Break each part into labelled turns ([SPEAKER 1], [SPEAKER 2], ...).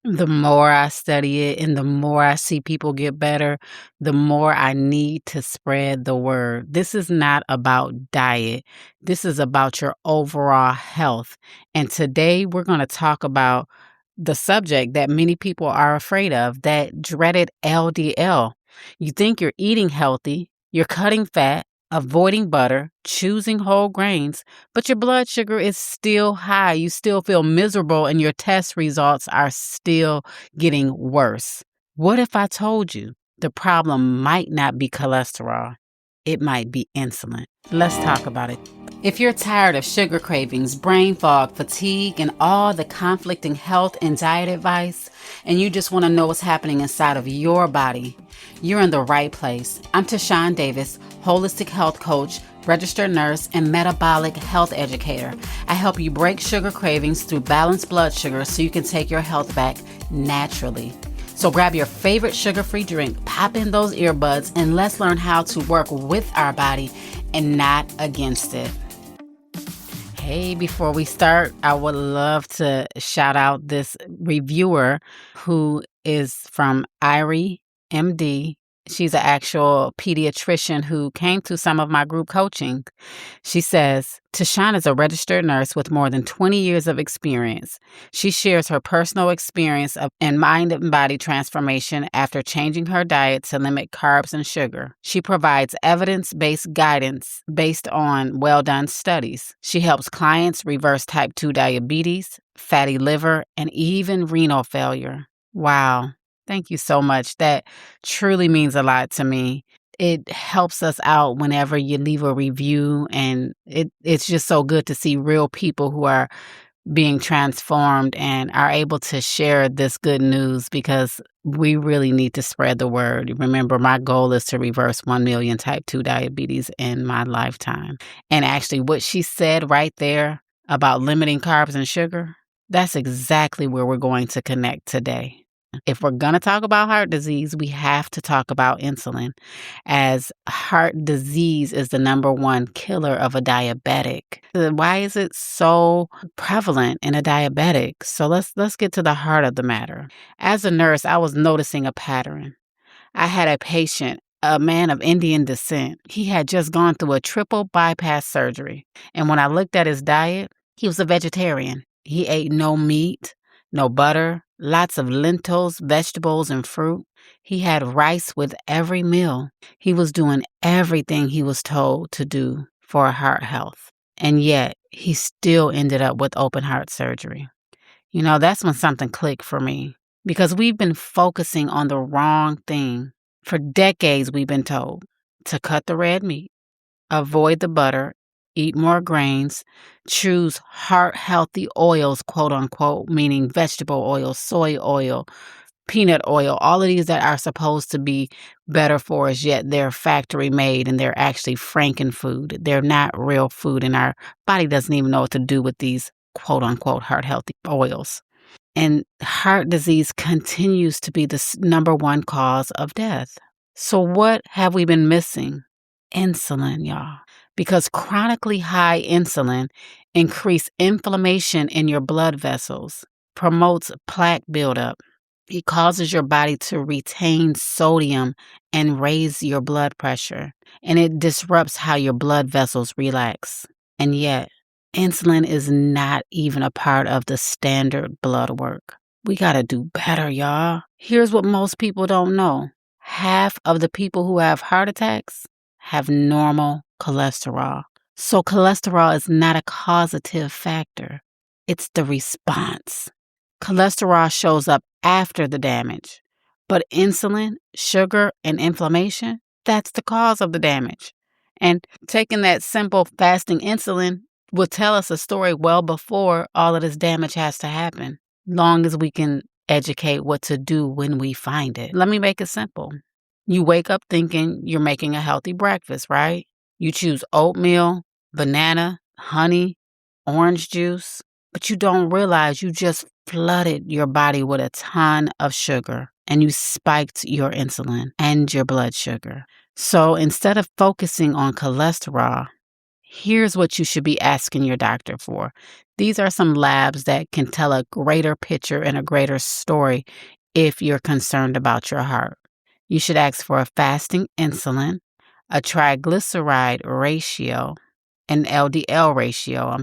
[SPEAKER 1] The more I study it and the more I see people get better, the more I need to spread the word. This is not about diet. This is about your overall health. And today we're going to talk about the subject that many people are afraid of, that dreaded LDL. You think you're eating healthy, you're cutting fat, avoiding butter, choosing whole grains, but your blood sugar is still high. You still feel miserable, and your test results are still getting worse. What if I told you the problem might not be cholesterol? It might be insulin. Let's talk about it. If you're tired of sugar cravings, brain fog, fatigue, and all the conflicting health and diet advice, and you just want to know what's happening inside of your body, you're in the right place. I'm Tashawn Davis, holistic health coach, registered nurse, and metabolic health educator. I help you break sugar cravings through balanced blood sugar so you can take your health back naturally. So grab your favorite sugar-free drink, pop in those earbuds, and let's learn how to work with our body and not against it. Hey, before we start, I would love to shout out this reviewer who is from Irie MD. She's an actual pediatrician who came to some of my group coaching. She says, Tashawn is a registered nurse with more than 20 years of experience. She shares her personal experience in mind and body transformation after changing her diet to limit carbs and sugar. She provides evidence-based guidance based on well-done studies. She helps clients reverse type 2 diabetes, fatty liver, and even renal failure. Wow. Thank you so much. That truly means a lot to me. It helps us out whenever you leave a review, and it's just so good to see real people who are being transformed and are able to share this good news, because we really need to spread the word. Remember, my goal is to reverse 1 million type 2 diabetes in my lifetime. And actually, what she said right there about limiting carbs and sugar, that's exactly where we're going to connect today. If we're going to talk about heart disease, we have to talk about insulin, as heart disease is the number one killer of a diabetic. Why is it so prevalent in a diabetic? So let's get to the heart of the matter. As a nurse, I was noticing a pattern. I had a patient, a man of Indian descent. He had just gone through a triple bypass surgery. And when I looked at his diet, he was a vegetarian. He ate no meat, no butter, lots of lentils, vegetables, and fruit. He had rice with every meal. He was doing everything he was told to do for heart health. And yet, he still ended up with open heart surgery. You know, that's when something clicked for me, because we've been focusing on the wrong thing. For decades, we've been told to cut the red meat, avoid the butter, eat more grains, choose heart-healthy oils, quote unquote, meaning vegetable oil, soy oil, peanut oil, all of these that are supposed to be better for us, yet they're factory made and they're actually frankenfood. They're not real food, and our body doesn't even know what to do with these quote unquote heart-healthy oils. And heart disease continues to be the number one cause of death. So what have we been missing? Insulin, y'all. Because chronically high insulin increases inflammation in your blood vessels, promotes plaque buildup. It causes your body to retain sodium and raise your blood pressure. And it disrupts how your blood vessels relax. And yet, insulin is not even a part of the standard blood work. We got to do better, y'all. Here's what most people don't know. Half of the people who have heart attacks have normal cholesterol. So cholesterol is not a causative factor. It's the response. Cholesterol shows up after the damage. But insulin, sugar, and inflammation, that's the cause of the damage. And taking that simple fasting insulin will tell us a story well before all of this damage has to happen, long as we can educate what to do when we find it. Let me make it simple. You wake up thinking you're making a healthy breakfast, right? You choose oatmeal, banana, honey, orange juice, but you don't realize you just flooded your body with a ton of sugar, and you spiked your insulin and your blood sugar. So instead of focusing on cholesterol, Here's what you should be asking your doctor for. These are some labs that can tell a greater picture and a greater story if you're concerned about your heart. You should ask for a fasting insulin, a triglyceride ratio, an LDL ratio,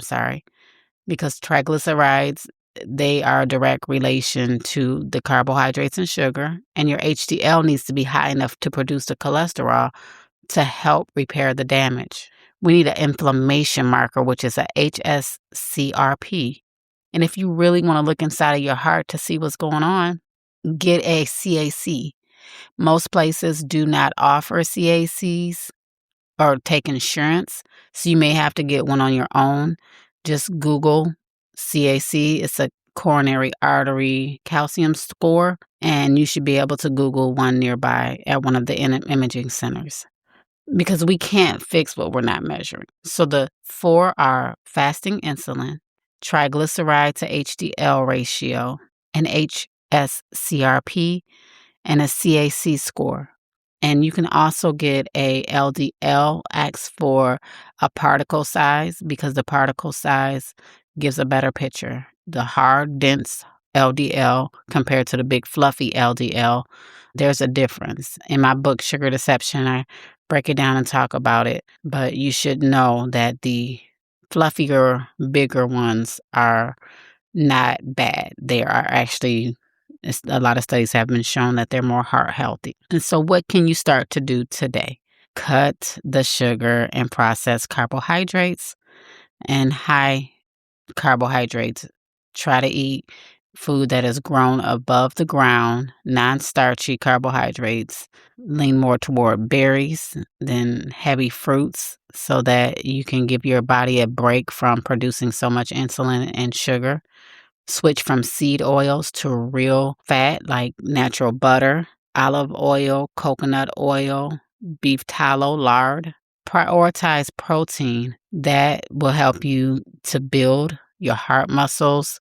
[SPEAKER 1] because triglycerides, they are a direct relation to the carbohydrates and sugar, and your HDL needs to be high enough to produce the cholesterol to help repair the damage. We need an inflammation marker, which is a HSCRP. And if you really want to look inside of your heart to see what's going on, get a CAC. Most places do not offer CACs or take insurance, so you may have to get one on your own. Just Google CAC. It's a coronary artery calcium score, and you should be able to Google one nearby at one of the imaging centers, because we can't fix what we're not measuring. So the 4 are fasting insulin, triglyceride to HDL ratio, an HSCRP, and a CAC score. And you can also get a LDL, ask for a particle size, because the particle size gives a better picture. The hard, dense LDL compared to the big, fluffy LDL, there's a difference. In my book, Sugar Deception, I break it down and talk about it. But you should know that the fluffier, bigger ones are not bad. They are actually, a lot of studies have been shown that they're more heart healthy. And so what can you start to do today? Cut the sugar and processed carbohydrates and high carbohydrates. Try to eat food that is grown above the ground, non-starchy carbohydrates. Lean more toward berries than heavy fruits so that you can give your body a break from producing so much insulin and sugar. Switch from seed oils to real fat like natural butter, olive oil, coconut oil, beef tallow, lard. Prioritize protein. That will help you to build your heart muscles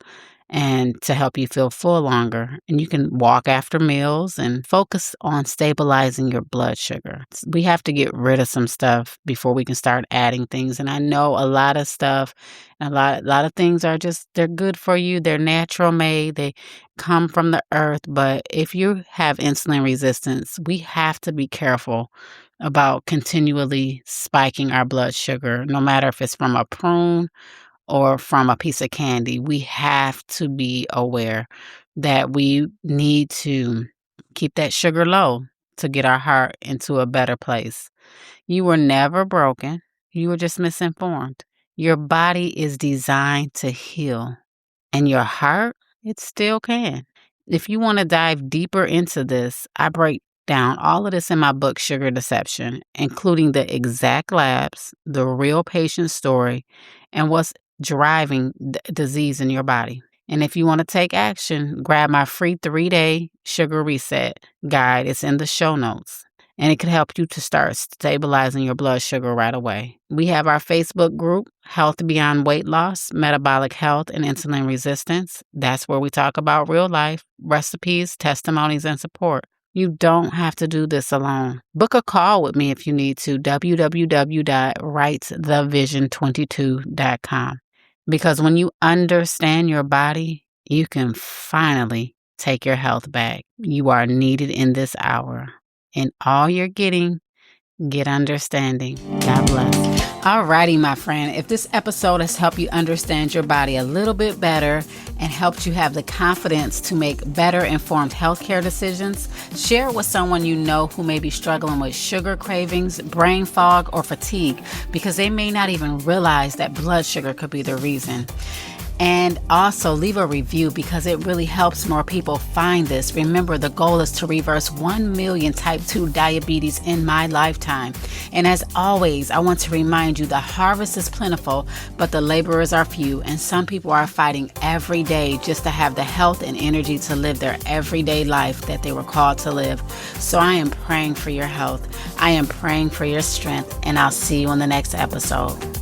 [SPEAKER 1] and to help you feel full longer. And you can walk after meals and focus on stabilizing your blood sugar. We have to get rid of some stuff before we can start adding things. And I know a lot of stuff, a lot of things are just, they're good for you. They're natural made. They come from the earth. But if you have insulin resistance, we have to be careful about continually spiking our blood sugar, no matter if it's from a prune or from a piece of candy. We have to be aware that we need to keep that sugar low to get our heart into a better place. You were never broken. You were just misinformed. Your body is designed to heal, and your heart, it still can. If you want to dive deeper into this, I break down all of this in my book, Sugar Deception, including the exact labs, the real patient story, and what's driving disease in your body. And if you want to take action, grab my free 3-day sugar reset guide. It's in the show notes. And it can help you to start stabilizing your blood sugar right away. We have our Facebook group, Health Beyond Weight Loss, Metabolic Health, and Insulin Resistance. That's where we talk about real life, recipes, testimonies, and support. You don't have to do this alone. Book a call with me if you need to, www.writethevision22.com. Because when you understand your body, you can finally take your health back. You are needed in this hour. In all you're getting, get understanding. God bless. Alrighty, my friend. If this episode has helped you understand your body a little bit better and helped you have the confidence to make better informed healthcare decisions, share it with someone you know who may be struggling with sugar cravings, brain fog, or fatigue, because they may not even realize that blood sugar could be the reason. And also leave a review, because it really helps more people find this. Remember, the goal is to reverse 1 million type 2 diabetes in my lifetime. And as always, I want to remind you the harvest is plentiful, but the laborers are few. And some people are fighting every day just to have the health and energy to live their everyday life that they were called to live. So I am praying for your health. I am praying for your strength. And I'll see you on the next episode.